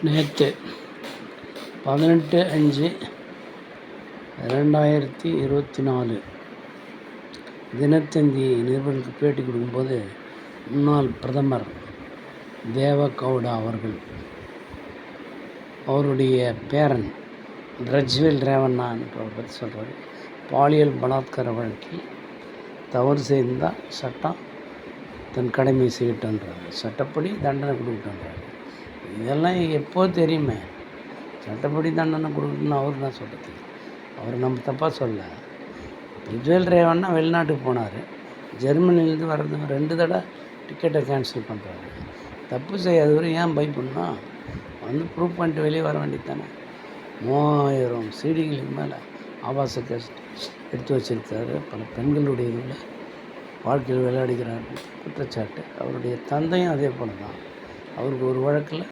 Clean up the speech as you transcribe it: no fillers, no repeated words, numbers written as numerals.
நேற்று 18/5/2024 தினத்தந்தி நிருபருக்கு பேட்டி கொடுக்கும்போது முன்னாள் பிரதமர் தேவகவுடா அவருடைய பேரன் பிரஜ்வல் ரேவண்ணா என்பவர் பற்றி சொல்கிறார். பாலியல் பலாத்கார வழக்கில் தவறு செய்தால் சட்டம் தன் கடமை செய்யட்டுன்றார். சட்டப்படி தண்டனை கொடுக்கட்டுன்றார். இதெல்லாம் எப்போ தெரியுமே. சட்டப்படி தண்டனை கொடுக்கணும்னு அவர் தான் சொல்கிறது. அவர் நம்ம தப்பாக சொல்ல. பிரஜ்வல் ரேவண்ணா வெளிநாட்டுக்கு போனார். ஜெர்மனிலேருந்து வர்றது 2 தடவை டிக்கெட்டை கேன்சல் பண்ணுறாரு. தப்பு செய்யாதவர் ஏன் பயப்படணும்? வந்து ப்ரூவ் பண்ணிட்டு வெளியே வர வேண்டியது தானே. 3000 சிடிகளுக்கு மேலே ஆபாச கேஸ் எடுத்து வச்சுருக்காரு. பல பெண்களுடைய இதில் வாழ்க்கையில் விளையாடுகிறார் குற்றச்சாட்டு. அவருடைய தந்தையும் அதே போல தான். அவருக்கு ஒரு வழக்கில்